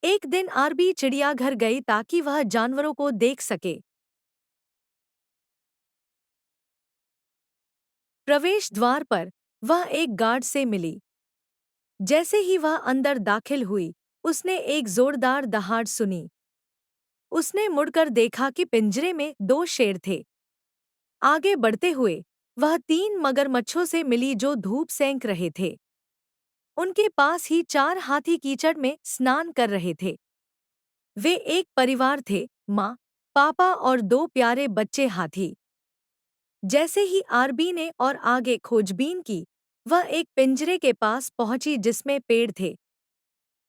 एक दिन आरबी चिड़ियाघर गई ताकि वह जानवरों को देख सके। प्रवेश द्वार पर वह एक गार्ड से मिली। जैसे ही वह अंदर दाखिल हुई, उसने एक जोरदार दहाड़ सुनी। उसने मुड़कर देखा कि पिंजरे में दो शेर थे। आगे बढ़ते हुए वह तीन मगरमच्छों से मिली जो धूप सेंक रहे थे। उनके पास ही चार हाथी कीचड़ में स्नान कर रहे थे। वे एक परिवार थे, माँ, पापा और दो प्यारे बच्चे हाथी। जैसे ही आरबी ने और आगे खोजबीन की, वह एक पिंजरे के पास पहुंची जिसमें पेड़ थे।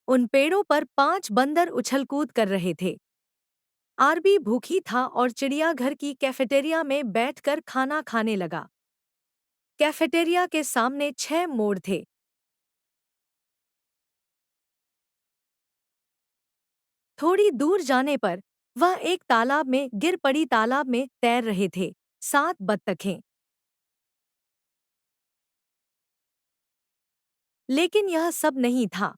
उन पेड़ों पर 5 बंदर उछल-कूद कर रहे थे। आरबी भूखी था और चिड़ियाघर की कैफेटेरिया में बैठकर खाना खाने लगा। कैफेटेरिया के सामने 6 मोड़ थे। थोड़ी दूर जाने पर वह एक तालाब में गिर पड़ी। तालाब में तैर रहे थे 7 बत्तखें। लेकिन यह सब नहीं था।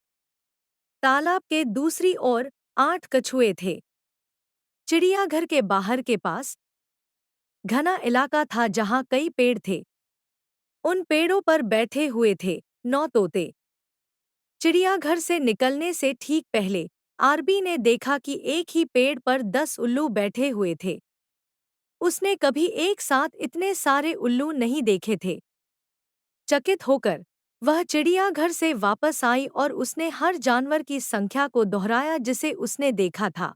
तालाब के दूसरी ओर 8 कछुए थे। चिड़ियाघर के बाहर के पास घना इलाका था जहां कई पेड़ थे। उन पेड़ों पर बैठे हुए थे 9 तोते। चिड़ियाघर से निकलने से ठीक पहले आरबी ने देखा कि एक ही पेड़ पर 10 उल्लू बैठे हुए थे। उसने कभी एक साथ इतने सारे उल्लू नहीं देखे थे। चकित होकर वह चिड़ियाघर से वापस आई और उसने हर जानवर की संख्या को दोहराया जिसे उसने देखा था।